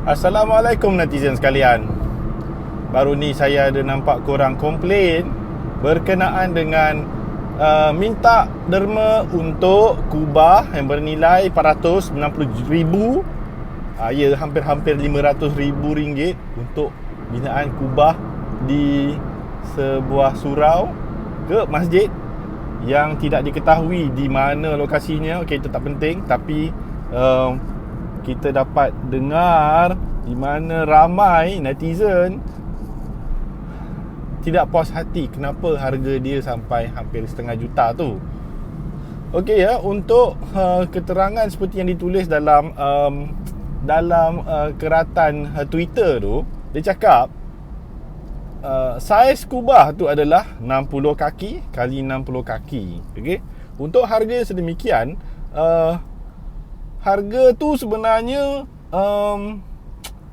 Assalamualaikum netizen sekalian. Baru ni saya ada nampak korang komplain berkenaan dengan minta derma untuk kubah yang bernilai 490,000, ya hampir-hampir 500,000 ringgit untuk binaan kubah di sebuah surau ke masjid yang tidak diketahui di mana lokasinya. Okey, itu tak penting, tapi kita dapat dengar di mana ramai netizen tidak puas hati kenapa harga dia sampai hampir setengah juta tu. Okey ya, untuk keterangan seperti yang ditulis dalam keratan Twitter tu, dia cakap saiz kubah tu adalah 60 kaki kali 60 kaki. Okey. Untuk harga sedemikian, harga tu sebenarnya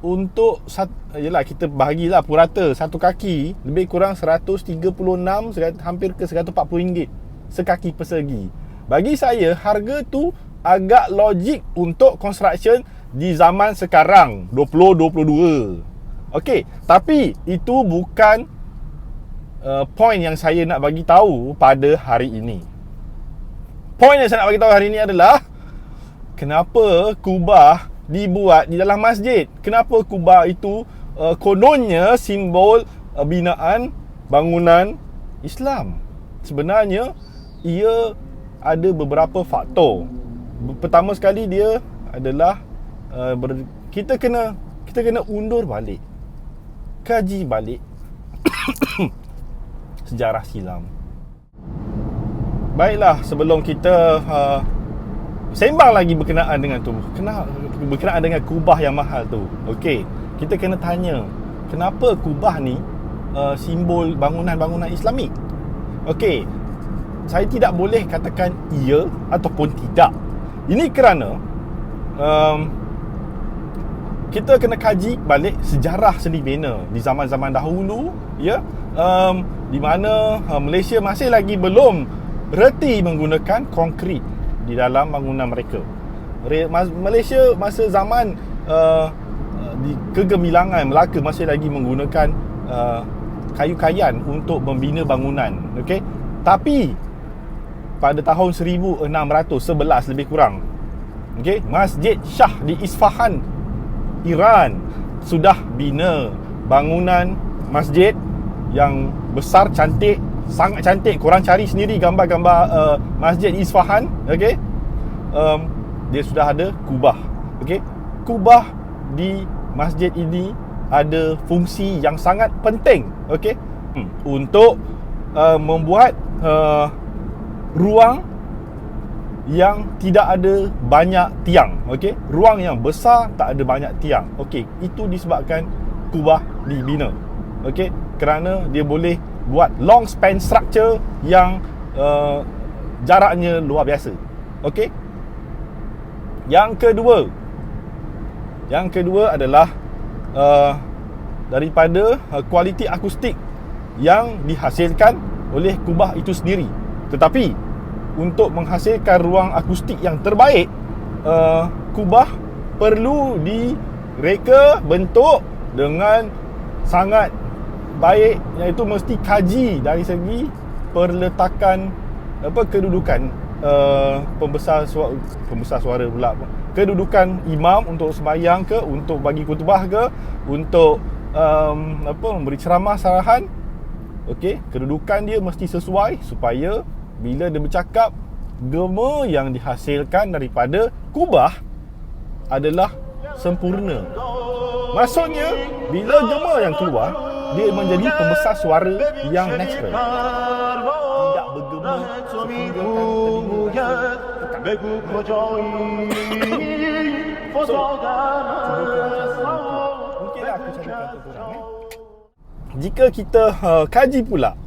untuk yalah, kita bahagilah purata, satu kaki lebih kurang 136, hampir ke 140 ringgit sekaki persegi. Bagi saya harga tu agak logik untuk construction di zaman sekarang 2022. Okey, tapi itu bukan point yang saya nak bagi tahu pada hari ini. Point yang saya nak bagi tahu hari ini adalah kenapa kubah dibuat di dalam masjid. Kenapa kubah itu kononnya simbol binaan bangunan Islam. Sebenarnya ia ada beberapa faktor. Pertama sekali dia adalah kita kena undur balik, kaji balik sejarah silam. Baiklah, sebelum kita sembang lagi berkenaan dengan kubah yang mahal tu. Okey, kita kena tanya, kenapa kubah ni simbol bangunan-bangunan Islamik? Okey, saya tidak boleh katakan iya ataupun tidak. Ini kerana kita kena kaji balik sejarah seni bina di zaman-zaman dahulu, ya, di mana Malaysia masih lagi belum reti menggunakan konkrit di dalam bangunan mereka. Malaysia masa zaman di kegemilangan Melaka masih lagi menggunakan kayu-kayan untuk membina bangunan. Okey, tapi pada tahun 1611 lebih kurang, okey, Masjid Shah di Isfahan, Iran sudah bina bangunan masjid yang besar, cantik, sangat cantik. Korang cari sendiri gambar-gambar Masjid Isfahan. Okey, dia sudah ada kubah. Okey, kubah di masjid ini ada fungsi yang sangat penting. Okey, untuk membuat ruang yang tidak ada banyak tiang. Okey, ruang yang besar tak ada banyak tiang. Okey, itu disebabkan kubah dibina. Okey, kerana dia boleh buat long span structure yang jaraknya luar biasa. Okey, yang kedua adalah daripada kualiti akustik yang dihasilkan oleh kubah itu sendiri. Tetapi untuk menghasilkan ruang akustik yang terbaik, kubah perlu direka bentuk dengan sangat baik, iaitu mesti kaji dari segi perletakan kedudukan pembesar suara pula, kedudukan imam untuk sembahyang ke, untuk bagi khutbah ke, untuk memberi ceramah sarahan. Okey, kedudukan dia mesti sesuai supaya bila dia bercakap, gema yang dihasilkan daripada kubah adalah sempurna. Maksudnya, bila gema yang keluar, dia menjadi pembesar suara yang natural, tidak bergema sehingga mungkinlah aku carikan tu korang. Jika kita kaji pula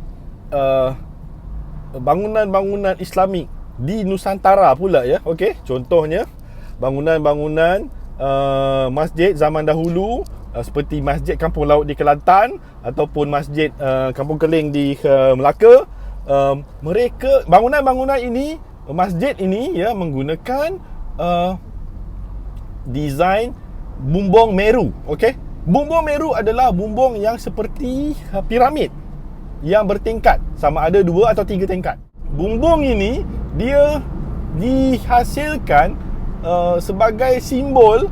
bangunan-bangunan Islamik di Nusantara pula, ya. Okey, contohnya bangunan-bangunan masjid zaman dahulu, seperti Masjid Kampung Laut di Kelantan ataupun Masjid Kampung Keling di Melaka. Mereka, bangunan-bangunan ini, masjid ini, ya, menggunakan design bumbung Meru. Okey, bumbung Meru adalah bumbung yang seperti piramid yang bertingkat, sama ada 2 atau 3 tingkat. Bumbung ini dia dihasilkan sebagai simbol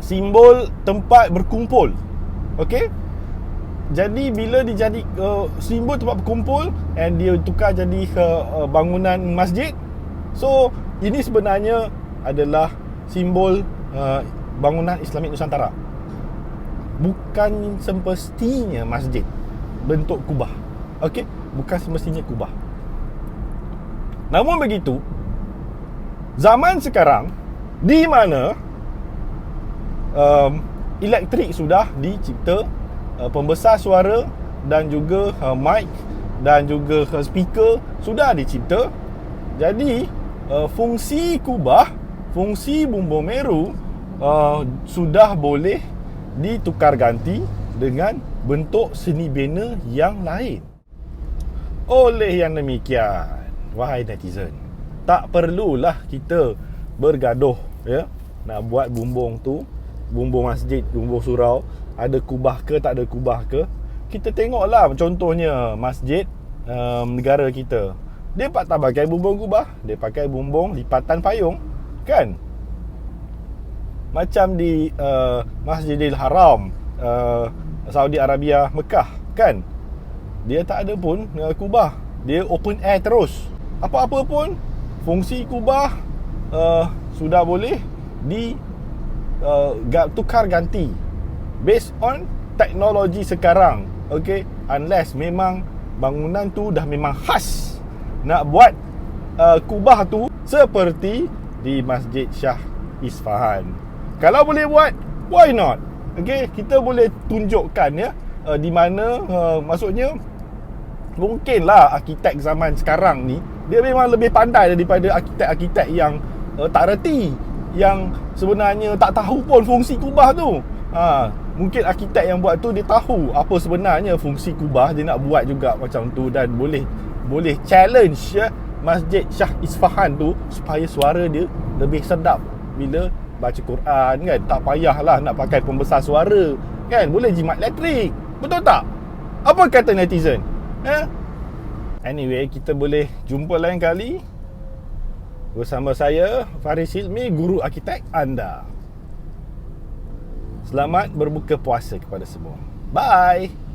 simbol tempat berkumpul. Okey, jadi bila dijadi simbol tempat berkumpul and dia tukar jadi bangunan masjid, so ini sebenarnya adalah simbol bangunan Islamik Nusantara. Bukan semestinya masjid bentuk kubah. Okey, bukan semestinya kubah. Namun begitu, zaman sekarang di mana elektrik sudah dicipta, pembesar suara dan juga mic dan juga speaker sudah dicipta. Jadi fungsi kubah, fungsi bumbung Meru sudah boleh ditukar ganti dengan bentuk seni bina yang lain. Oleh yang demikian, wahai netizen, tak perlulah kita bergaduh ya, nak buat bumbung tu, bumbung masjid, bumbung surau, ada kubah ke tak ada kubah ke. Kita tengoklah contohnya masjid negara kita, dia tak pakai bumbung kubah, dia pakai bumbung lipatan payung kan. Macam di Masjidil Haram Saudi Arabia, Mekah kan, dia tak ada pun kubah, dia open air terus. Apa-apa pun fungsi kubah sudah boleh tukar ganti based on teknologi sekarang. Okay, unless memang bangunan tu dah memang khas nak buat kubah tu seperti di Masjid Shah Isfahan. Kalau boleh buat, why not? Okay, kita boleh tunjukkan ya, di mana maksudnya mungkinlah arkitek zaman sekarang ni dia memang lebih pandai daripada arkitek-arkitek yang tak reti, yang sebenarnya tak tahu pun fungsi kubah tu. Mungkin arkitek yang buat tu dia tahu apa sebenarnya fungsi kubah, dia nak buat juga macam tu dan boleh challenge ya, Masjid Shah Isfahan tu supaya suara dia lebih sedap bila baca Quran kan. Tak payahlah nak pakai pembesar suara kan, boleh jimat elektrik. Betul tak? Apa kata netizen? Anyway, kita boleh jumpa lain kali bersama saya, Faris Hilmi, guru arkitek anda. Selamat berbuka puasa kepada semua. Bye.